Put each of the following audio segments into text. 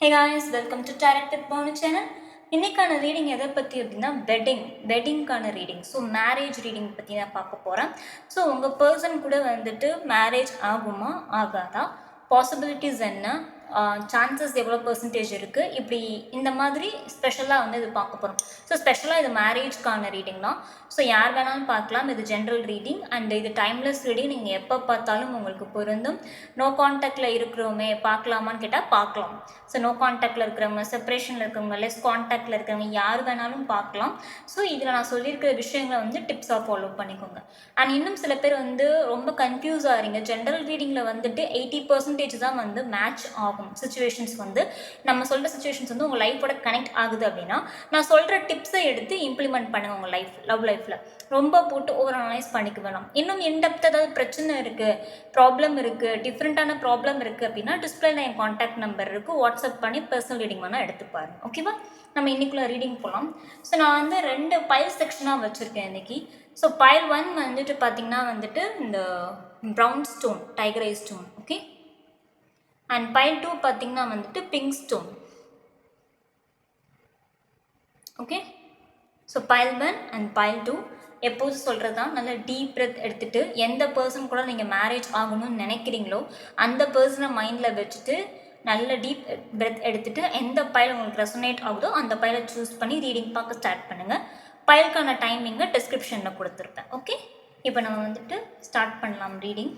Hey guys, welcome to Tarot with Bonu channel. இன்னைக்கான reading எதை பற்றி அப்படின்னா வெட்டிங்கான ரீடிங். ஸோ மேரேஜ் ரீடிங் பற்றி நான் பார்க்க போகிறேன். ஸோ உங்கள் பர்சன் கூட வந்துட்டு மேரேஜ் ஆகுமா ஆகாதா, பாசிபிலிட்டிஸ் என்ன, சான்சஸ் எவ்வளோ பர்சன்டேஜ் இருக்குது, இப்படி இந்த மாதிரி ஸ்பெஷலாக வந்து இது பார்க்க போகிறோம். ஸோ ஸ்பெஷலாக இது மேரேஜ்க்கான ரீடிங் தான். ஸோ யார் வேணாலும் பார்க்கலாம். இது ஜென்ரல் ரீடிங் அண்ட் இது டைம்லெஸ் ரீடிங். நீங்கள் எப்போ பார்த்தாலும் உங்களுக்கு பொருந்தும். நோ கான்டாக்டில் இருக்கிறோமே பார்க்கலாமான்னு கேட்டால் பார்க்கலாம். ஸோ நோ கான்டாக்டில் இருக்கிறவங்க, செப்பரேஷனில் இருக்கிறவங்க, லெஸ் கான்டாக்டில் இருக்கிறவங்க யார் வேணாலும் பார்க்கலாம். ஸோ இதில் நான் சொல்லியிருக்கிற விஷயங்களை வந்து டிப்ஸாக ஃபாலோ பண்ணிக்கோங்க. அண்ட் இன்னும் சில பேர் வந்து ரொம்ப கன்ஃபியூஸ் ஆகிறீங்க. ஜென்ரல் ரீடிங்கில் வந்துட்டு 80% தான் வந்து மேட்ச் ஆகும். சுச்சுவேஷன்ஸ் வந்து நம்ம சொல்கிற சுச்சுவேஷன்ஸ் வந்து உங்கள் லைஃபோட கனெக்ட் ஆகுது அப்படின்னா நான் சொல்கிற டிப்ஸை எடுத்து இம்ப்ளிமெண்ட் பண்ணுங்க. உங்கள் லவ் லைஃப்பில் ரொம்ப போட்டு ஓவர் அனலைஸ் பண்ணிக்க வேணாம். இன்னும் இன்டெப்த் ஏதாவது பிரச்சனை இருக்குது, ப்ராப்ளம் இருக்குது, டிஃப்ரெண்ட்டான ப்ராப்ளம் இருக்குது அப்படின்னா டிஸ்பிளேல என் கான்டாக்ட் நம்பர் இருக்குது, வாட்ஸ்அப் பண்ணி பர்சனல் ரீடிங் வேணால் எடுத்துப்பாரு. ஓகேவா? நம்ம இன்னைக்குள்ள ரீடிங் போகலாம். ஸோ நான் வந்து 2 பைல் செக்ஷனாக வச்சுருக்கேன் இன்னைக்கு. ஸோ பைல் 1 வந்துட்டு பார்த்திங்கன்னா வந்துட்டு இந்த brown stone, tiger I stone. Okay. And file 2 பார்த்திங்கன்னா வந்துட்டு pink stone. Okay. So file 1 and file 2 எப்போதும் சொல்கிறது தான், நல்லா டீப் பிரெத் எடுத்துகிட்டு எந்த பர்சன் கூட நீங்கள் மேரேஜ் ஆகணும்னு நினைக்கிறீங்களோ அந்த பர்சனை மைண்டில் வச்சுட்டு நல்ல டீப் பிரெத் எடுத்துகிட்டு எந்த பைல் உங்களுக்கு ரெசனேட் ஆகுதோ அந்த பைலை சூஸ் பண்ணி ரீடிங் பார்க்க ஸ்டார்ட் பண்ணுங்கள். பைலுக்கான டைமிங்கை டிஸ்கிரிப்ஷனில் கொடுத்துருப்பேன். ஓகே, இப்போ நம்ம வந்துட்டு ஸ்டார்ட் பண்ணலாம் ரீடிங்.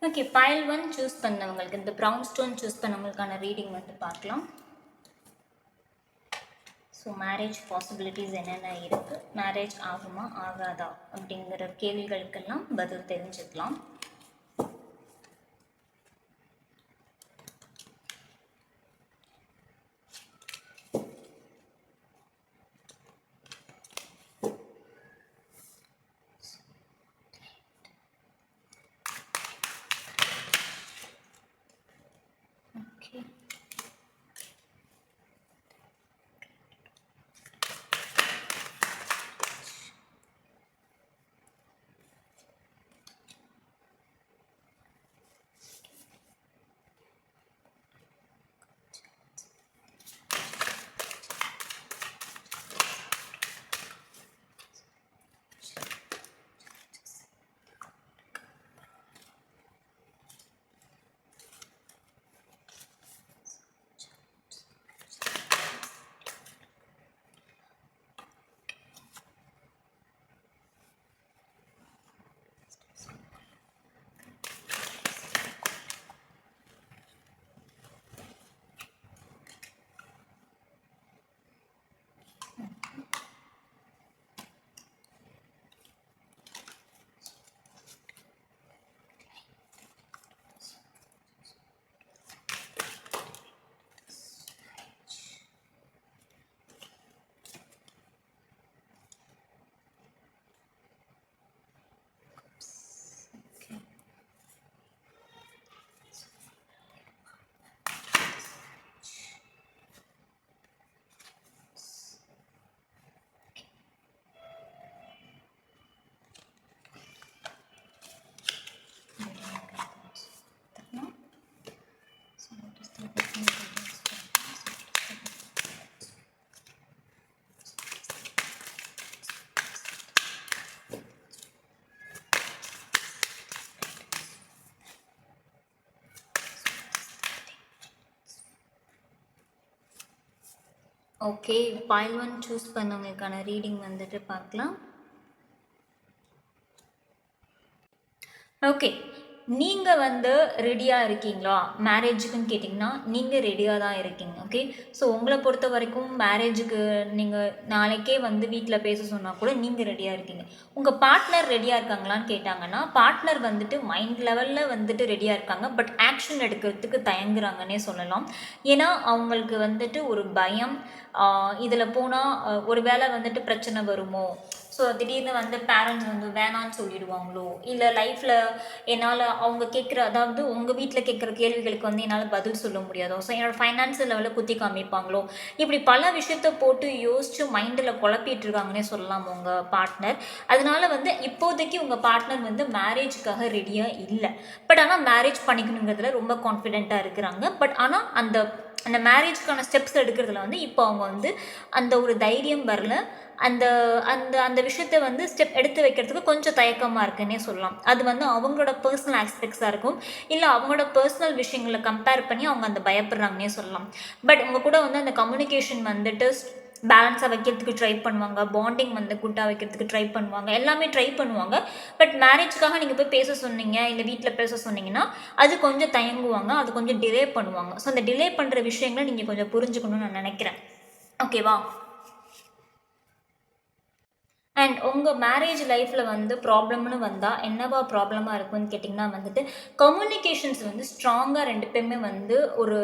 ஓகே, பைல் 1 சூஸ் பண்ணவங்களுக்கு, இந்த ப்ரௌன் ஸ்டோன் சூஸ் பண்ணவங்களுக்கான ரீடிங் வந்து பார்க்கலாம். ஸோ மேரேஜ் பாசிபிலிட்டிஸ் என்னென்ன இருக்குது, மேரேஜ் ஆகுமா ஆகாதா அப்படிங்கிற கேள்விகளுக்கெல்லாம் பதில் தெரிஞ்சுக்கலாம். ஓகே, ஓகே, பைல் 1 சூஸ் பண்ணவங்களுக்கான ரீடிங் வந்துட்டு பார்க்கலாம். ஓகே, நீங்கள் வந்து ரெடியாக இருக்கீங்களா மேரேஜுக்குன்னு கேட்டிங்கன்னா நீங்கள் ரெடியாக தான் இருக்கீங்க. ஓகே, ஸோ உங்களை பொறுத்த வரைக்கும் மேரேஜுக்கு நீங்கள் நாளைக்கே வந்து வீட்டில் பேச சொன்னால் கூட நீங்கள் ரெடியாக இருக்கீங்க. உங்கள் பார்ட்னர் ரெடியாக இருக்காங்களான்னு கேட்டாங்கன்னா பார்ட்னர் வந்துட்டு மைண்ட் லெவலில் வந்துட்டு ரெடியாக இருக்காங்க, பட் ஆக்ஷன் எடுக்கிறதுக்கு தயங்குறாங்கன்னே சொல்லலாம். ஏன்னா அவங்களுக்கு வந்துட்டு ஒரு பயம், இதில் போனால் ஒரு வேளை வந்துட்டு பிரச்சனை வருமோ, ஸோ திடீர்னு வந்து பேரண்ட்ஸ் வந்து வேணான்னு சொல்லிடுவாங்களோ, இல்லை லைஃப்பில் என்னால் அவங்க கேட்குற, அதாவது உங்கள் வீட்டில் கேட்குற கேள்விகளுக்கு வந்து என்னால் பதில் சொல்ல முடியாதோ, ஸோ என்னோடய ஃபைனான்சியல் லெவலில் குத்தி காமிப்பாங்களோ, இப்படி பல விஷயத்த போட்டு யோசித்து மைண்டில் குழப்பிட்டு இருக்காங்கன்னே சொல்லலாம் உங்கள் பார்ட்னர். அதனால வந்து இப்போதைக்கு உங்கள் பார்ட்னர் வந்து மேரேஜுக்காக ரெடியாக இல்லை. பட் ஆனால் மேரேஜ் பண்ணிக்கணுங்கிறதுல ரொம்ப கான்ஃபிடென்ட்டாக இருக்கிறாங்க. பட் ஆனால் அந்த அந்த மேரேஜ்க்கான ஸ்டெப்ஸ் எடுக்கிறதுல வந்து இப்போ அவங்க வந்து அந்த ஒரு தைரியம் வரல. அந்த அந்த அந்த விஷயத்த வந்து ஸ்டெப் எடுத்து வைக்கிறதுக்கு கொஞ்சம் தயக்கமாக இருக்குன்னே சொல்லலாம். அது வந்து அவங்களோட பர்சனல் ஆஸ்பெக்ட்ஸாக இருக்கும், இல்லை அவங்களோட பர்சனல் விஷயங்களை கம்பேர் பண்ணி அவங்க அந்த பயப்படுறாங்கன்னே சொல்லலாம். பட் உங்கள் கூட வந்து அந்த கம்யூனிகேஷன் வந்துட்டு பேலன்ஸாக வைக்கிறதுக்கு ட்ரை பண்ணுவாங்க, பாண்டிங் வந்து குட்டாக வைக்கிறதுக்கு ட்ரை பண்ணுவாங்க, எல்லாமே ட்ரை பண்ணுவாங்க. பட் மேரேஜ்க்காக நீங்கள் போய் பேச சொன்னீங்க, இல்லை வீட்டில் பேச சொன்னீங்கன்னா அது கொஞ்சம் தயங்குவாங்க, அது கொஞ்சம் டிலே பண்ணுவாங்க. ஸோ அந்த டிலே பண்ணுற விஷயங்களை நீங்கள் கொஞ்சம் புரிஞ்சுக்கணும்னு நான் நினைக்கிறேன். ஓகேவா? அண்ட் உங்கள் மேரேஜ் லைஃப்பில் வந்து ப்ராப்ளம்னு வந்தால் என்னவா ப்ராப்ளமாக இருக்குன்னு கேட்டிங்கன்னா வந்துட்டு கம்யூனிகேஷன்ஸ் வந்து ஸ்ட்ராங்காக ரெண்டு பேருமே வந்து ஒரு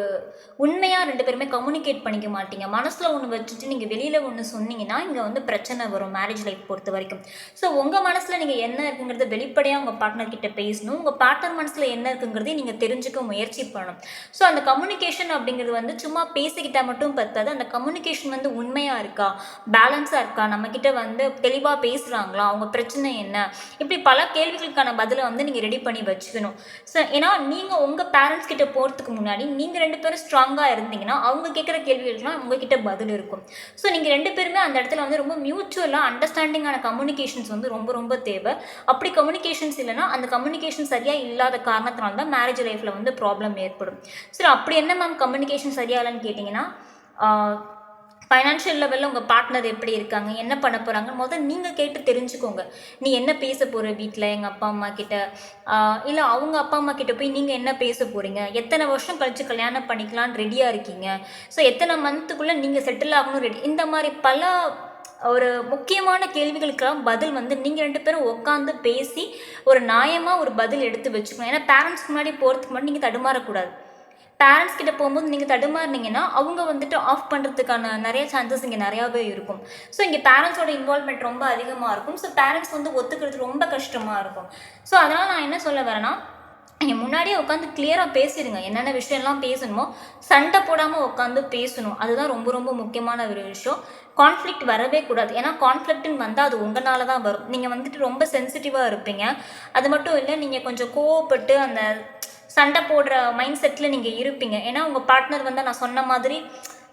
உண்மையாக ரெண்டு பேருமே கம்யூனிகேட் பண்ணிக்க மாட்டீங்க. மனசில் ஒன்று வச்சுட்டு நீங்கள் வெளியில் ஒன்று சொன்னீங்கன்னா இங்கே வந்து பிரச்சனை வரும் மேரேஜ் லைஃப் பொறுத்த வரைக்கும். ஸோ உங்கள் மனசில் நீங்கள் என்ன இருக்குங்கிறத வெளிப்படையாக உங்கள் பார்ட்னர்கிட்ட பேசணும். உங்கள் பார்ட்னர் மனசில் என்ன இருக்குங்கிறதையும் நீங்கள் தெரிஞ்சுக்க முயற்சி பண்ணணும். ஸோ அந்த கம்யூனிகேஷன் அப்படிங்கிறது வந்து சும்மா பேசிக்கிட்டால் மட்டும் பத்தாது. அந்த கம்யூனிகேஷன் வந்து உண்மையாக இருக்கா, பேலன்ஸாக இருக்கா, நம்மக்கிட்ட வந்து தெளிவாக பேசுகிறாங்களா, அவங்க பிரச்சனை என்ன, இப்படி பல கேள்விகளுக்கான பதிலை வந்து நீங்கள் ரெடி பண்ணி வச்சுக்கணும். ஸோ ஏன்னா நீங்கள் உங்கள் பேரண்ட்ஸ் கிட்ட போகிறதுக்கு முன்னாடி நீங்கள் ரெண்டு பேரும் ஸ்ட்ராங்காக இருந்தீங்கன்னா அவங்க கேட்குற கேள்விகளுக்குலாம் உங்ககிட்ட பதில் இருக்கும். ஸோ நீங்கள் ரெண்டு பேருமே அந்த இடத்துல வந்து ரொம்ப மியூச்சுவலாக அண்டர்ஸ்டாண்டிங்கான கம்யூனிகேஷன்ஸ் வந்து ரொம்ப ரொம்ப தேவை. அப்படி கம்யூனிகேஷன்ஸ் இல்லைன்னா அந்த கம்யூனிகேஷன் சரியாக இல்லாத காரணத்தினால தான் மேரேஜ் லைஃப்பில் வந்து ப்ராப்ளம் ஏற்படும். சரி, அப்படி என்ன மேம் கம்யூனிகேஷன் சரியாக இல்லைன்னு கேட்டிங்கன்னா, ஃபைனான்ஷியல் லெவலில் உங்கள் பார்ட்னர் எப்படி இருக்காங்க, என்ன பண்ண போகிறாங்க முதல்ல நீங்கள் கேட்டு தெரிஞ்சுக்கோங்க. நீ என்ன பேச போகிற வீட்டில் எங்கள் அப்பா அம்மா கிட்ட, இல்லை அவங்க அப்பா அம்மா கிட்ட போய் நீங்கள் என்ன பேச போகிறீங்க, எத்தனை வருஷம் கழித்து கல்யாணம் பண்ணிக்கலான்னு ரெடியாக இருக்கீங்க, ஸோ எத்தனை மந்த்துக்குள்ளே நீங்கள் செட்டில் ஆகணும் ரெடி, இந்த மாதிரி பல ஒரு முக்கியமான கேள்விகளுக்கெல்லாம் பதில் வந்து நீங்கள் ரெண்டு பேரும் உட்காந்து பேசி ஒரு நியாயமாக ஒரு பதில் எடுத்து வச்சுக்கணும். ஏன்னா பேரண்ட்ஸ்க்கு முன்னாடி போகிறதுக்கு முன்னாடி நீங்கள் தடுமாறக்கூடாது. பேரண்ட்ஸ் கிட்ட போகும்போது நீங்கள் தடுமாறினீங்கன்னா அவங்க வந்துட்டு ஆஃப் பண்ணுறதுக்கான நிறைய சான்சஸ் இங்கே நிறையாவே இருக்கும். ஸோ இங்கே பேரண்ட்ஸோட இன்வால்வ்மெண்ட் ரொம்ப அதிகமாக இருக்கும். ஸோ பேரண்ட்ஸ் வந்து ஒத்துக்கிறது ரொம்ப கஷ்டமாக இருக்கும். ஸோ அதனால் நான் என்ன சொல்ல வரேன்னா, நீங்கள் முன்னாடியே உட்காந்து கிளியராக பேசிடுங்க. என்னென்ன விஷயம்லாம் பேசணுமோ சண்டை போடாமல் உட்காந்து பேசணும். அதுதான் ரொம்ப ரொம்ப முக்கியமான ஒரு விஷயம். கான்ஃப்ளிக்ட் வரவே கூடாது. ஏன்னா கான்ஃப்ளிக்ட்னு வந்தால் அது உங்களால தான் வரும். நீங்கள் வந்துட்டு ரொம்ப சென்சிட்டிவாக இருப்பீங்க. அது மட்டும் இல்லை, நீங்கள் கொஞ்சம் கோவப்பட்டு அந்த சண்டை போடுற மைண்ட் செட்டில் நீங்கள் இருப்பீங்க. ஏன்னா உங்கள் பார்ட்னர் வந்து நான் சொன்ன மாதிரி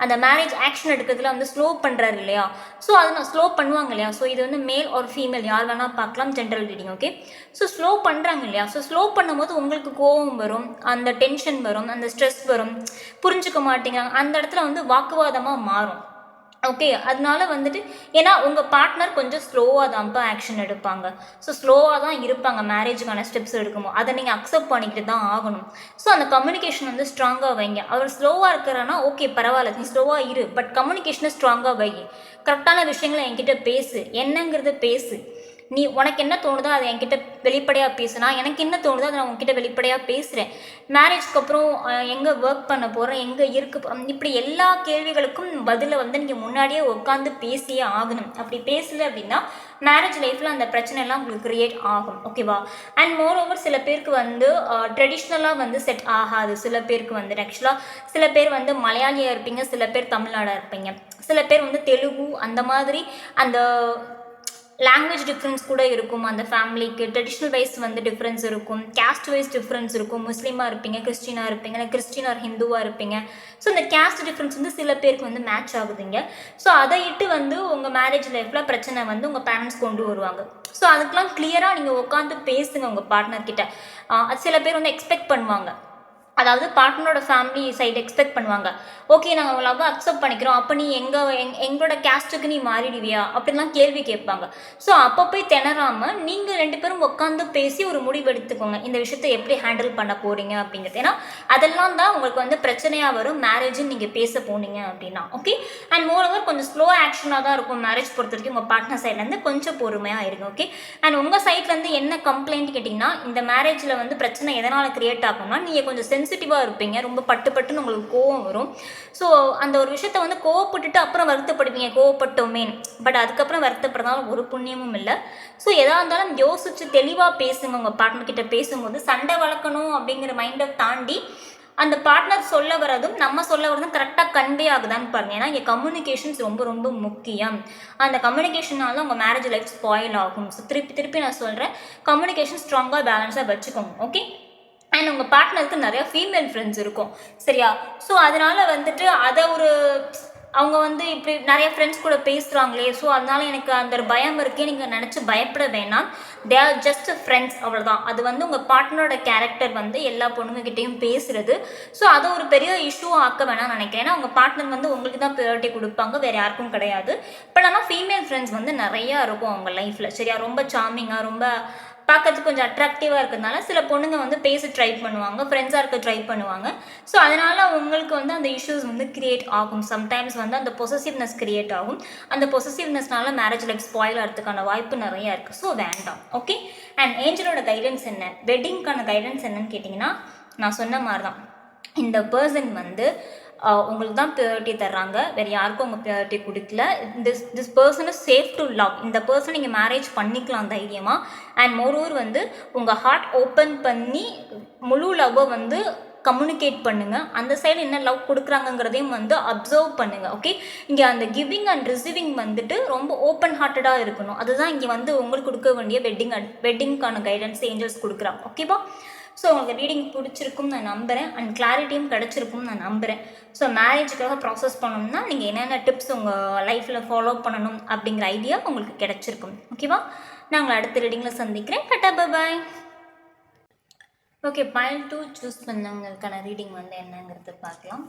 அந்த மேரேஜ் ஆக்ஷன் எடுக்கிறதுல வந்து ஸ்லோ பண்ணுறாரு இல்லையா, ஸோ அதை நான் ஸ்லோ பண்ணுவாங்க இல்லையா. ஸோ இது வந்து மேல் ஒரு ஃபீமேல் யார் வேணால் பார்க்கலாம், general reading. Okay, so slow பண்ணுறாங்க இல்லையா, ஸோ ஸ்லோ பண்ணும்போது உங்களுக்கு கோபம் வரும், அந்த டென்ஷன் வரும், அந்த ஸ்ட்ரெஸ் வரும், புரிஞ்சுக்க மாட்டீங்க, அந்த இடத்துல வந்து வாக்குவாதமாக மாறும். ஓகே, அதனால வந்துட்டு ஏன்னா உங்கள் பார்ட்னர் கொஞ்சம் ஸ்லோவாக தான்ப்பா ஆக்ஷன் எடுப்பாங்க. ஸோ ஸ்லோவாக தான் இருப்பாங்க மேரேஜுக்கான ஸ்டெப்ஸ் எடுக்கும்போது. அதை நீங்கள் அக்செப்ட் பண்ணிக்கிட்டு தான் ஆகணும். ஸோ அந்த கம்யூனிகேஷன் வந்து ஸ்ட்ராங்காக வைங்க. அவர் ஸ்லோவாக இருக்கிறான்னா ஓகே பரவாயில்ல, நீ ஸ்லோவாக இரு, பட் கம்யூனிகேஷனை ஸ்ட்ராங்காக வை. கரெக்டான விஷயங்களை என்கிட்ட பேசு, என்னங்கிறத பேசு. நீ உனக்கு என்ன தோணுதோ அதை என்கிட்ட வெளிப்படையாக பேசுனா, எனக்கு என்ன தோணுதோ அதை நான் உங்ககிட்ட வெளிப்படையாக பேசுகிறேன். மேரேஜ்க்கு அப்புறம் எங்கே ஒர்க் பண்ண போகிறேன், எங்கே இருக்க, இப்படி எல்லா கேள்விகளுக்கும் பதிலை வந்து நீங்கள் முன்னாடியே உட்காந்து பேசியே ஆகணும். அப்படி பேசலை அப்படின்னா மேரேஜ் லைஃப்பில் அந்த பிரச்சனைலாம் உங்களுக்கு க்ரியேட் ஆகும். ஓகேவா? அண்ட் மோர் ஓவர் சில பேருக்கு வந்து ட்ரெடிஷ்னலாக வந்து செட் ஆகாது. சில பேருக்கு வந்து ஆக்சுவலாக சில பேர் வந்து மலையாளியாக இருப்பீங்க, சில பேர் தமிழ்நாடாக இருப்பீங்க, சில பேர் வந்து தெலுங்கு, அந்த மாதிரி அந்த லாங்குவேஜ் டிஃப்ரென்ஸ் கூட இருக்கும். அந்த ஃபேமிலிக்கு ட்ரெடிஷ்னல் வைஸ் வந்து டிஃப்ரென்ஸ் இருக்கும், கேஸ்ட் வைஸ் டிஃப்ரென்ஸ் இருக்கும். முஸ்லீமாக இருப்பீங்க, கிறிஸ்டினாக இருப்பீங்க, இல்லை கிறிஸ்டின் ஆர் ஹிந்துவாக இருப்பீங்க. ஸோ இந்த கேஸ்ட் டிஃப்ரென்ஸ் வந்து சில பேருக்கு வந்து மேட்ச் ஆகுதுங்க. ஸோ அதை இட்டு வந்து உங்கள் மேரேஜ் லைஃப்பில் பிரச்சனை வந்து உங்கள் பேரண்ட்ஸ் கொண்டு வருவாங்க. ஸோ அதுக்கெலாம் கிளியராக நீங்கள் உட்காந்து பேசுங்க உங்கள் பார்ட்னர்கிட்ட. சில பேர் வந்து எக்ஸ்பெக்ட் பண்ணுவாங்க, அதாவது பார்ட்னரோட ஃபேமிலி சைடு எக்ஸ்பெக்ட் பண்ணுவாங்க, ஓகே நாங்கள் லவ் அக்செப்ட் பண்ணிக்கிறோம், அப்போ நீ எங்களோட கேஸ்ட்டுக்கு நீ மாறிடுவியா அப்படின்லாம் கேள்வி கேட்பாங்க. ஸோ அப்போ போய் திணறாமல் நீங்கள் ரெண்டு பேரும் உட்காந்து பேசி ஒரு முடிவு எடுத்துக்கோங்க, இந்த விஷயத்தை எப்படி ஹேண்டில் பண்ண போகிறீங்க அப்படிங்கிறது. ஏன்னா அதெல்லாம் தான் உங்களுக்கு வந்து பிரச்சனையாக வரும் மேரேஜுன்னு நீங்கள் பேச போனீங்க அப்படின்னா. ஓகே, அண்ட் மோரோவர் கொஞ்சம் ஸ்லோ ஆக்ஷனாக தான் இருக்கும் மேரேஜ் பொறுத்த வரைக்கும். உங்கள் பார்ட்னர் சைட்லேருந்து கொஞ்சம் பொறுமையாக இருங்க. ஓகே, அண்ட் உங்கள் சைட்லேருந்து என்ன கம்ப்ளைண்ட் கேட்டிங்கன்னா, இந்த மேரேஜில் வந்து பிரச்சனை எதனால் க்ரியேட் ஆகும்னா, நீங்கள் கொஞ்சம் சென்சிட்டிவாக இருப்பீங்க, ரொம்ப பட்டு பட்டுன்னு உங்களுக்கு கோவம் வரும். ஸோ அந்த ஒரு விஷயத்த வந்து கோவப்பட்டுட்டு அப்புறம் வருத்தப்படுவீங்க, கோவப்பட்டோமே. பட் அதுக்கப்புறம் வருத்தப்படுறதால ஒரு புண்ணியமும் இல்லை. ஸோ எதாக இருந்தாலும் யோசிச்சு தெளிவாக பேசுங்க. உங்கள் பார்ட்னர்கிட்ட பேசும்போது சண்டை வளர்க்கணும் அப்படிங்கிற மைண்டை தாண்டி அந்த பார்ட்னர் சொல்ல வரதும் நம்ம சொல்ல வரதும் கரெக்டாக கன்வே ஆகுதான்னு பாருங்க. ஏன்னா இங்கே கம்யூனிகேஷன்ஸ் ரொம்ப ரொம்ப முக்கியம். அந்த கம்யூனிகேஷனால உங்கள் மேரேஜ் லைஃப் ஸ்பாயில் ஆகும். ஸோ திருப்பி திருப்பி நான் சொல்கிறேன், கம்யூனிகேஷன் ஸ்ட்ராங்காக பேலன்ஸாக வச்சுக்கோங்க. ஓகே. அண்ட் உங்கள் பார்ட்னருக்கு நிறையா ஃபீமேல் ஃப்ரெண்ட்ஸ் இருக்கும், சரியா? ஸோ அதனால் வந்துட்டு அதை ஒரு அவங்க வந்து இப்படி நிறைய ஃப்ரெண்ட்ஸ் கூட பேசுகிறாங்களே, ஸோ அதனால் எனக்கு அந்த ஒரு பயம் இருக்கே, நீங்கள் நினச்சி பயப்பட வேணாம். தே ஆர் ஜஸ்ட் ஃப்ரெண்ட்ஸ், அவ்வளோதான். அது வந்து உங்கள் பார்ட்னரோட கேரக்டர் வந்து எல்லா பொண்ணுங்ககிட்டையும் பேசுகிறது. ஸோ அதை ஒரு பெரிய இஷ்யூ ஆக்க வேணாம்னு நினைக்கிறேன். ஏன்னா உங்கள் பார்ட்னர் வந்து உங்களுக்கு தான் ப்ரியாரிட்டி கொடுப்பாங்க, வேறு யாருக்கும் கிடையாது. பட் ஆனால் ஃபீமேல் ஃப்ரெண்ட்ஸ் வந்து நிறையா இருக்கும் அவங்க லைஃப்பில், சரியா? ரொம்ப சார்மிங்காக, ரொம்ப பார்க்கறதுக்கு கொஞ்சம் அட்ராக்டிவாக இருக்கிறதுனால சில பொண்ணுங்க வந்து பேச ட்ரை பண்ணுவாங்க, ஃப்ரெண்ட்ஸாக இருக்க ட்ரை பண்ணுவாங்க. ஸோ அதனால் உங்களுக்கு வந்து அந்த இஷ்யூஸ் வந்து கிரியேட் ஆகும். சம்டைம்ஸ் வந்து அந்த பொசசிவ்னஸ் கிரியேட் ஆகும். அந்த பொசசிவ்னஸ்னால மேரேஜ் லைஃப் ஸ்பாயில் ஆகிறதுக்கான வாய்ப்பு நிறையா இருக்குது. ஸோ வேண்டாம். ஓகே. அண்ட் ஏஞ்சலோட கைடன்ஸ் என்ன, வெட்டிங்க்கான கைடன்ஸ் என்னன்னு கேட்டிங்கன்னா, நான் சொன்ன மாதிரி தான். இந்த பர்சன் வந்து உங்களுக்கு தான் ப்ரியாரிட்டி தர்றாங்க, வேறு யாருக்கும் உங்கள் ப்ரியாரிட்டி கொடுக்கல. This person is safe to love. இந்த பர்சன் நீங்கள் மேரேஜ் பண்ணிக்கலாம் தைரியமாக. அண்ட் மோரோவர் வந்து உங்கள் ஹார்ட் ஓப்பன் பண்ணி முழு லவ்வை வந்து கம்யூனிகேட் பண்ணுங்கள். அந்த சைடு என்ன லவ் கொடுக்குறாங்கங்கிறதையும் வந்து அப்சர்வ் பண்ணுங்கள். ஓகே. இங்கே அந்த கிவிங் அண்ட் ரிசீவிங் வந்துட்டு ரொம்ப ஓப்பன் ஹார்ட்டடாக இருக்கணும். அதுதான் இங்கே வந்து உங்களுக்கு கொடுக்க வேண்டிய வெட்டிங்க்கான கைடன்ஸ் ஏஞ்சல்ஸ் கொடுக்குறாங்க. ஓகேவா? ஸோ உங்களுக்கு ரீடிங் பிடிச்சிருக்கும்னு நான் நம்புகிறேன். அண்ட் கிளாரிட்டியும் கிடச்சிருக்கும்னு நான் நம்புகிறேன். ஸோ மேரேஜுக்காக ப்ராசஸ் பண்ணணும்னா நீங்கள் என்னென்ன டிப்ஸ் உங்கள் லைஃப்பில் ஃபாலோ பண்ணணும் அப்படிங்கிற ஐடியா உங்களுக்கு கிடச்சிருக்கும். ஓகேவா? நான் உங்களை அடுத்த ரீடிங்கில் சந்திக்கிறேன். டாடா, பாய். ஓகே, பைல் 2 சூஸ் பண்ணவங்களுக்கான ரீடிங் வந்து என்னங்கிறது பார்க்கலாம்.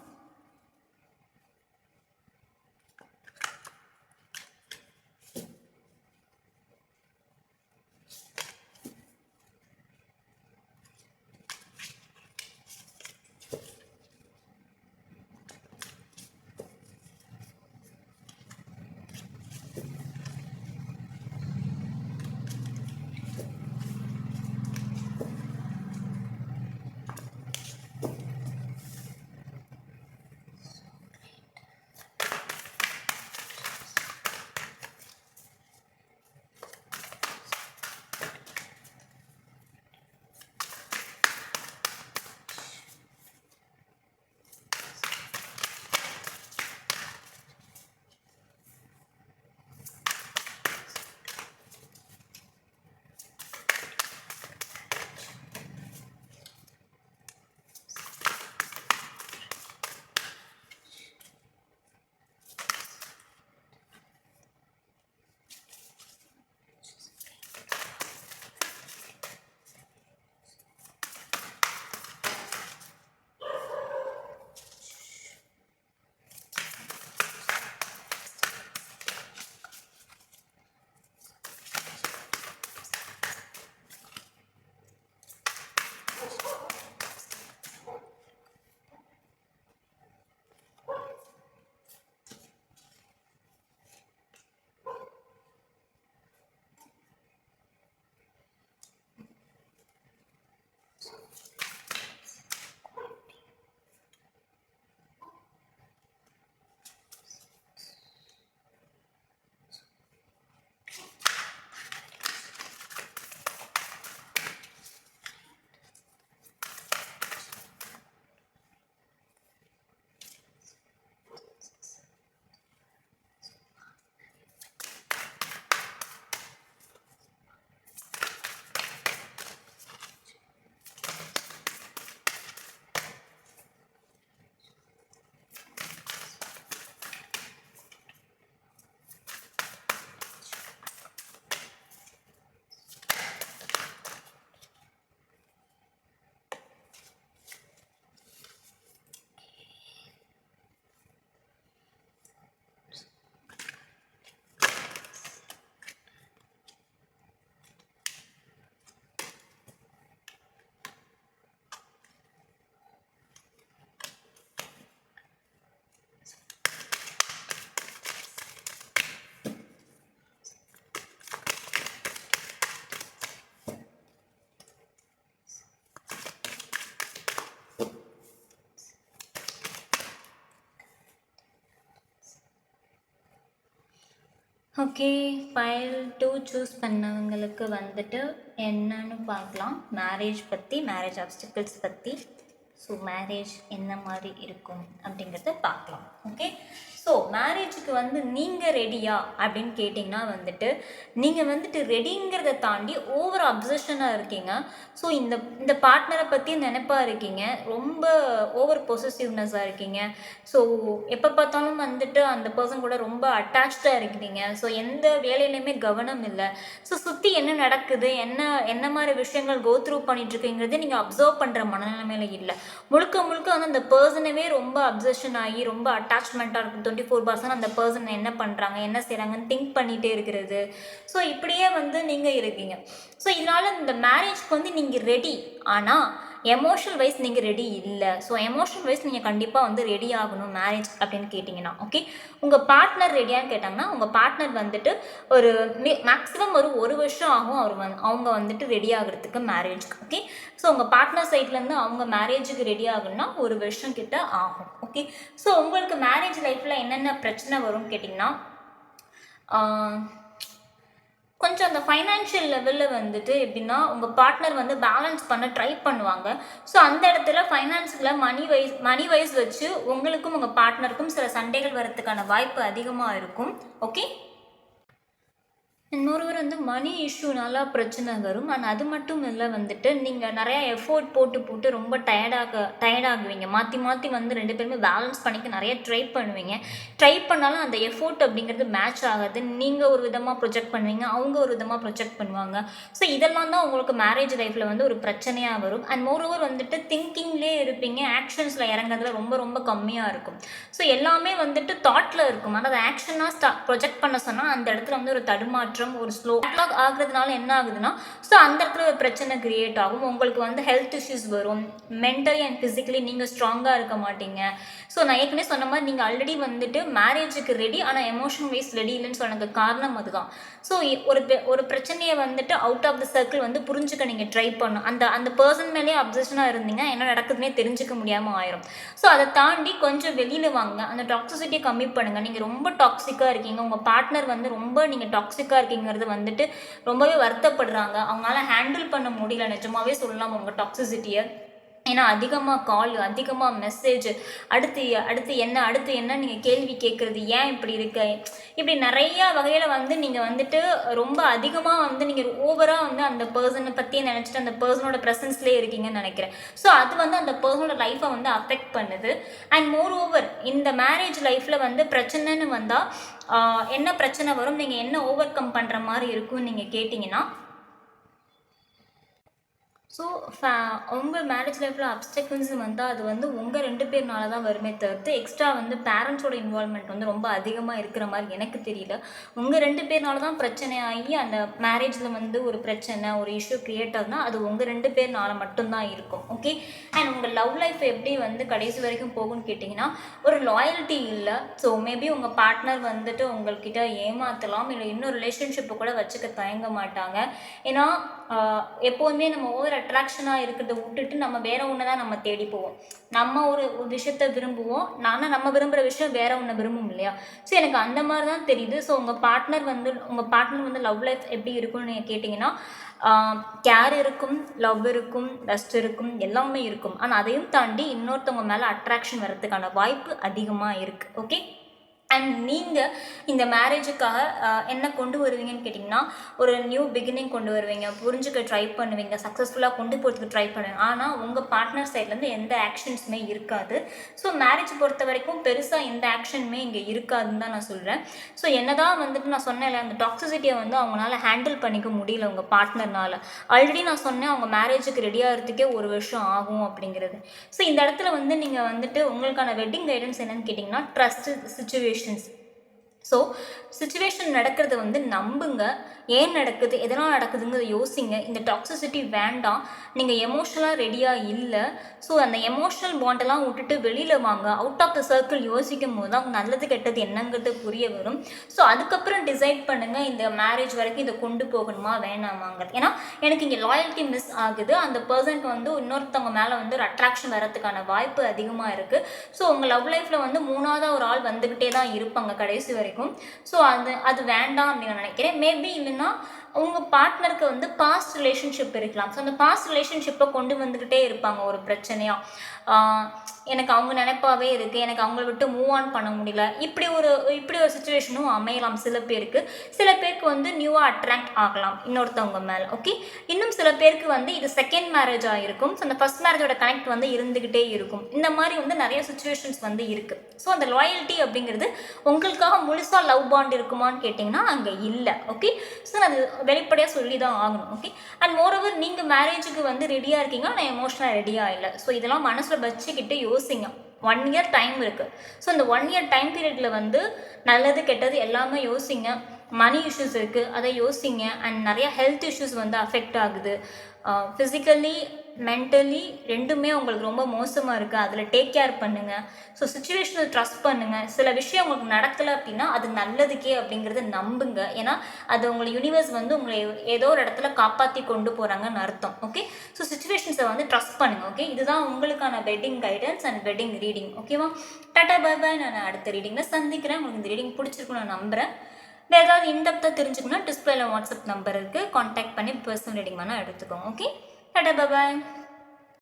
ஓகே, ஃபைல் 2 சூஸ் பண்ணவங்களுக்கு வந்துட்டு என்னன்னு பார்க்கலாம். மேரேஜ் பற்றி, மேரேஜ் ஆப்ஸ்டிக்கிள்ஸ் பற்றி. ஸோ மேரேஜ் என்ன மாதிரி இருக்கும் அப்படிங்கிறத பார்க்கலாம். ஓகே, ஸோ மேரேஜுக்கு வந்து நீங்கள் ரெடியா அப்படின்னு கேட்டிங்கன்னா வந்துட்டு நீங்கள் வந்துட்டு ரெடிங்கிறத தாண்டி ஓவர் அப்சஷனாக இருக்கீங்க. ஸோ இந்த பார்ட்னரை பற்றி நினைப்பாக இருக்கீங்க, ரொம்ப ஓவர் பொசசிவ்னஸாக இருக்கீங்க. ஸோ எப்போ பார்த்தாலும் வந்துட்டு அந்த பர்சன் கூட ரொம்ப அட்டாச்சாக இருக்கிறீங்க. ஸோ எந்த வேலையிலையுமே கவனம் இல்லை. ஸோ சுற்றி என்ன நடக்குது, என்ன மாதிரி விஷயங்கள் கோ த்ரூ பண்ணிட்டுருக்குங்கிறது நீங்கள் அப்சர்வ் பண்ணுற மனநிலைமையில இல்லை. முழுக்க முழுக்க வந்து அந்த பர்சனவே ரொம்ப அப்சஷன் ஆகி ரொம்ப அட்டாச்மெண்ட்டாக இருக்கும். 24% அந்த பர்சன் என்ன பண்ணுறாங்க, என்ன செய்கிறாங்கன்னு திங்க் பண்ணிகிட்டே இருக்கிறது. ஸோ இப்படியே வந்து நீங்கள் இருக்கீங்க. ஸோ இதனால் இந்த மேரேஜ்க்கு வந்து நீங்கள் ரெடி, ஆனால் எமோஷனல் வைஸ் நீங்கள் ரெடி இல்லை. ஸோ எமோஷனல் வைஸ் நீங்கள் கண்டிப்பாக வந்து ரெடி ஆகணும் மேரேஜ் அப்படின்னு கேட்டிங்கன்னா. ஓகே, உங்கள் பார்ட்னர் ரெடியான்னு கேட்டாங்கன்னா உங்கள் பார்ட்னர் வந்துட்டு ஒரு மேக்ஸிமம் ஒரு வருஷம் ஆகும் அவங்க வந்துட்டு ரெடி ஆகிறதுக்கு மேரேஜ்க்கு. ஓகே, ஸோ உங்கள் பார்ட்னர் சைட்லேருந்து அவங்க மேரேஜுக்கு ரெடி ஆகணும்னா ஒரு வருஷம் கிட்ட ஆகும். ஓகே, ஸோ உங்களுக்கு மேரேஜ் லைஃப்பில் என்னென்ன பிரச்சனை வரும்னு கேட்டிங்கன்னா கொஞ்சம் அந்த ஃபைனான்ஷியல் லெவலில் வந்துட்டு எப்படின்னா உங்கள் பார்ட்னர் வந்து பேலன்ஸ் பண்ண ட்ரை பண்ணுவாங்க. ஸோ அந்த இடத்துல ஃபைனான்ஸில் மணி வைஸ் வச்சு உங்களுக்கும் உங்கள் பார்ட்னருக்கும் சில சண்டைகள் வரதுக்கான வாய்ப்பு அதிகமாக இருக்கும். ஓகே, இன்னொருவர் வந்து மணி இஷ்யூனால பிரச்சனை வரும். ஆனால் அது மட்டும் இல்லை, வந்துட்டு நீங்கள் நிறையா எஃபோர்ட் போட்டு ரொம்ப டயர்டாகுவீங்க. மாற்றி வந்து 2 பேருமே பேலன்ஸ் பண்ணிக்க நிறைய ட்ரை பண்ணுவீங்க. ட்ரை பண்ணாலும் அந்த எஃபோர்ட் அப்படிங்கிறது மேட்ச் ஆகாது. நீங்கள் ஒரு விதமாக ப்ரொஜெக்ட் பண்ணுவீங்க, அவங்க ஒரு விதமாக ப்ரொஜெக்ட் பண்ணுவாங்க. ஸோ இதெல்லாம் தான் உங்களுக்கு மேரேஜ் லைஃப்பில் வந்து ஒரு பிரச்சனையாக வரும். அண்ட் மோரோவர் வந்துட்டு திங்கிங்லேயே இருப்பீங்க, ஆக்ஷன்ஸில் இறங்குறதுல ரொம்ப கம்மியாக இருக்கும். ஸோ எல்லாமே வந்துட்டு தாட்டில் இருக்கும். ஆனால் அதை ஆக்ஷனாக ப்ரொஜெக்ட் பண்ண சொன்னால் அந்த இடத்துல வந்து ஒரு தடுமாற்றம், ஒரு ஸ்லோ பேக்லாக் ஆகுறதுனால என்ன ஆகுதுன்னா ஸோ அந்த இடத்துல ஒரு பிரச்சனை கிரியேட் ஆகும். உங்களுக்கு வந்து ஹெல்த் இஷ்யூஸ் வரும். மென்டலி அண்ட் ஃபிசிக்கலி நீங்கள் ஸ்ட்ராங்காக இருக்க மாட்டீங்க. ஸோ நான் ஏற்கனவே சொன்ன மாதிரி நீங்கள் ஆல்ரெடி வந்துட்டு மேரேஜுக்கு ரெடி, ஆனால் எமோஷன் வைஸ் ரெடி இல்லைன்னு சொன்னதுக்கு காரணம் அதுதான். ஸோ ஒரு பிரச்சனையை வந்துட்டு அவுட் ஆஃப் த சர்க்கிள் வந்து புரிஞ்சுக்க நீங்கள் ட்ரை பண்ணணும். அந்த பர்சன் மேலேயே அப்சஷனாக இருந்தீங்க, என்ன நடக்குதுன்னே தெரிஞ்சுக்க முடியாமல் ஆயிரும். ஸோ அதை தாண்டி கொஞ்சம் வெளியில் வாங்க, அந்த டாக்ஸிசிட்டியை கம்மி பண்ணுங்கள். நீங்கள் ரொம்ப டாக்ஸிக்காக இருக்கீங்க, உங்கள் பார்ட்னர் வந்து ரொம்ப நீங்கள் டாக்ஸிக்காக இருக்கீங்கிறது வந்துட்டு ரொம்பவே வருத்தப்படுறாங்க. அவங்களால ஹேண்டில் பண்ண முடியல, நிஜமாவே சொல்லலாம் உங்கள் டாக்ஸிசிட்டியை. ஏன்னா அதிகமாக கால், அதிகமாக மெசேஜ், அடுத்து என்ன நீங்கள் கேள்வி கேட்குறது, ஏன் இப்படி இருக்க, இப்படி நிறையா வகையில் வந்து நீங்கள் வந்துட்டு ரொம்ப அதிகமாக வந்து நீங்கள் ஓவராக வந்து அந்த பர்சனை பற்றியே நினச்சிட்டு அந்த பர்சனோட ப்ரெசன்ஸ்லேயே இருக்கீங்கன்னு நினைக்கிறேன். ஸோ அது வந்து அந்த பர்சனோட லைஃப்பை வந்து அஃபெக்ட் பண்ணுது. அண்ட் மோர் ஓவர் இந்த மேரேஜ் லைஃப்பில் வந்து பிரச்சனைன்னு வந்தால் என்ன பிரச்சனை வரும், நீங்கள் என்ன ஓவர் கம் பண்ணுற மாதிரி இருக்கும்னு நீங்கள் கேட்டிங்கன்னா, ஸோ உங்கள் மேரேஜ் லைஃப்பில் அப்டக்கிள்ஸ் வந்தால் அது வந்து உங்கள் 2 பேர்னால தான் வருமே தவிர்த்து எக்ஸ்ட்ரா வந்து பேரண்ட்ஸோட இன்வால்மெண்ட் வந்து ரொம்ப அதிகமாக இருக்கிற மாதிரி எனக்கு தெரியல. உங்கள் 2 பேர்னால தான் பிரச்சனை ஆகி அந்த மேரேஜில் வந்து ஒரு பிரச்சனை, ஒரு இஷ்யூ க்ரியேட் ஆகுதுன்னா அது உங்கள் 2 பேர்னால மட்டும்தான் இருக்கும். ஓகே, அண்ட் உங்கள் லவ் லைஃப் எப்படி வந்து கடைசி வரைக்கும் போகும்னு கேட்டிங்கன்னா ஒரு லாயல்ட்டி இல்லை. ஸோ மேபி உங்கள் பார்ட்னர் வந்துட்டு உங்கள்கிட்ட ஏமாற்றலாம், இல்லை இன்னொரு ரிலேஷன்ஷிப்பை கூட வச்சுக்க தயங்க மாட்டாங்க. ஏன்னா எப்போதுமே நம்ம ஓவர் அட்ராக்ஷனாக இருக்கிறத விட்டுட்டு நம்ம வேற ஒன்று தான் நம்ம தேடி போவோம். நம்ம ஒரு விஷயத்த விரும்புவோம், நம்ம விரும்புகிற விஷயம் வேற ஒன்று விரும்பும் இல்லையா. ஸோ எனக்கு அந்த மாதிரி தான் தெரியுது. ஸோ உங்கள் பார்ட்னர் வந்து லவ் லைஃப் எப்படி இருக்கும்னு நீங்கள் கேட்டிங்கன்னா கேர் இருக்கும், லவ் இருக்கும், லஸ்ட் இருக்கும், எல்லாமே இருக்கும். ஆனால் அதையும் தாண்டி இன்னொருத்தவங்க மேலே அட்ராக்ஷன் வர்றதுக்கான வாய்ப்பு அதிகமாக இருக்குது. ஓகே, அண்ட் நீங்கள் இந்த மேரேஜுக்காக என்ன கொண்டு வருவீங்கன்னு கேட்டிங்கன்னா ஒரு நியூ பிகினிங் கொண்டு வருவீங்க, புரிஞ்சுக்க ட்ரை பண்ணுவீங்க, சக்ஸஸ்ஃபுல்லாக கொண்டு போகிறதுக்கு ட்ரை பண்ணுவீங்க. ஆனால் உங்கள் பார்ட்னர் சைட்லேருந்து எந்த ஆக்ஷன்ஸுமே இருக்காது. ஸோ மேரேஜ் பொறுத்த வரைக்கும் பெருசாக எந்த ஆக்ஷனுமே இங்கே இருக்காதுன்னு தான் நான் சொல்கிறேன். ஸோ என்ன தான் வந்துட்டு நான் சொன்னேன், அந்த டாக்ஸிசிட்டியை வந்து அவங்களால ஹேண்டில் பண்ணிக்க முடியல உங்கள் பார்ட்னர்னால். ஆல்ரெடி நான் சொன்னேன் அவங்க மேரேஜுக்கு ரெடி ஆகிறதுக்கே ஒரு வருஷம் ஆகும் அப்படிங்கிறது. ஸோ இந்த இடத்துல வந்து நீங்கள் வந்துட்டு உங்களுக்கான வெட்டிங் கைடன்ஸ் என்னன்னு கேட்டிங்கன்னா ட்ரஸ்ட் சிச்சுவேஷன்ஸ். ஸோ சிச்சுவேஷன் நடக்கிறத வந்து நம்புங்க. ஏன் நடக்குது, எதனால் நடக்குதுங்கிறத யோசிங்க. இந்த டாக்ஸிசிட்டி வேண்டாம். நீங்கள் எமோஷ்னலாக ரெடியாக இல்லை. ஸோ அந்த எமோஷ்னல் பாண்டெல்லாம் விட்டுட்டு வெளியில் வாங்க. அவுட் ஆஃப் த சர்க்கிள் யோசிக்கும் போது தான் நல்லது கெட்டது என்னங்கிறது புரிய வரும். ஸோ அதுக்கப்புறம் டிசைட் பண்ணுங்கள் இந்த மேரேஜ் வரைக்கும் இதை கொண்டு போகணுமா வேணாமாங்கிறது. ஏன்னா எனக்கு இங்கே லாயல்ட்டி மிஸ் ஆகுது. அந்த பர்சனுக்கு வந்து இன்னொருத்தவங்க மேலே வந்து ஒரு அட்ராக்ஷன் வரதுக்கான வாய்ப்பு அதிகமாக இருக்குது. ஸோ உங்கள் லவ் லைஃப்பில் வந்து மூணாவதாக ஒரு ஆள் வந்துக்கிட்டே தான் இருப்பாங்க கடைசி வரைக்கும். ஸோ அது வேண்டாம் அப்படின்னு நான் நினைக்கிறேன். மேபி இல்லைன்னா உங்கள் பார்ட்னருக்கு வந்து பாஸ்ட் ரிலேஷன்ஷிப் இருக்கலாம். ஸோ அந்த பாஸ்ட் ரிலேஷன்ஷிப்பை கொண்டு வந்துக்கிட்டே இருப்பாங்க ஒரு பிரச்சனையாக. எனக்கு அவங்க நினைப்பாவே இருக்குது, எனக்கு அவங்கள விட்டு மூவ் ஆன் பண்ண முடியல. இப்படி ஒரு சுச்சுவேஷனும் அமையலாம் சில பேருக்கு. சில பேருக்கு வந்து நியூவாக அட்ராக்ட் ஆகலாம் இன்னொருத்தவங்க மேலே. ஓகே, இன்னும் சில பேருக்கு வந்து இது செகண்ட் மேரேஜாக இருக்கும். ஸோ அந்த ஃபஸ்ட் மேரேஜோட கனெக்ட் வந்து இருந்துக்கிட்டே இருக்கும். இந்த மாதிரி வந்து நிறைய சுச்சுவேஷன்ஸ் வந்து இருக்குது. ஸோ அந்த லாயல்ட்டி அப்படிங்கிறது உங்களுக்காக முழுசாக லவ் பாண்ட் இருக்குமான்னு கேட்டிங்கன்னா அங்கே இல்லை. ஓகே, ஸோ அது வெளிப்படையாக சொல்லி தான் ஆகணும். ஓகே, அண்ட் மோரோவர் நீங்கள் மேரேஜுக்கு வந்து ரெடியாக இருக்கீங்க, நான் எமோஷனலாக ரெடியாக இல்லை. ஸோ இதெல்லாம் மனசில் வச்சுக்கிட்டு யோசிங்க. 1 இயர் டைம் இருக்குது. ஸோ இந்த 1 இயர் டைம் பீரியடில் வந்து நல்லது கெட்டது எல்லாமே யோசிங்க. மணி இஷ்யூஸ் இருக்குது, அதை யோசிங்க. அண்ட் நிறையா ஹெல்த் இஷ்யூஸ் வந்து அஃபெக்ட் ஆகுது. ஃபிசிக்கலி மென்டலி ரெண்டுமே உங்களுக்கு ரொம்ப மோசமாக இருக்குது. அதில் டேக் கேர் பண்ணுங்கள். ஸோ சுச்சுவேஷனை ட்ரஸ்ட் பண்ணுங்கள். சில விஷயம் உங்களுக்கு நடக்கலை அப்படின்னா அது நல்லதுக்கே அப்படிங்கிறத நம்புங்க. ஏன்னா அது உங்களை யூனிவர்ஸ் வந்து உங்களை ஏதோ ஒரு இடத்துல காப்பாற்றி கொண்டு போகிறாங்கன்னு அர்த்தம். ஓகே, ஸோ சுச்சுவேஷன்ஸை வந்து ட்ரஸ்ட் பண்ணுங்கள். ஓகே, இதுதான் உங்களுக்கான wedding guidance and wedding reading. ஓகேவா, டாடா பை பை. நான் அடுத்த ரீடிங்கில் சந்திக்கிறேன். உங்களுக்கு இந்த ரீடிங் பிடிச்சிருக்குன்னு நான் நம்புகிறேன். வேறு ஏதாவது இன்டெப்த்தாக தெரிஞ்சுக்கணும்னா டிஸ்பிளேல வாட்ஸ்அப் நம்பர் இருக்குது, காண்டாக்ட் பண்ணி பர்சனல் ரீடிங் வேணால் எடுத்துக்கோங்க. Okay, tata bye bye.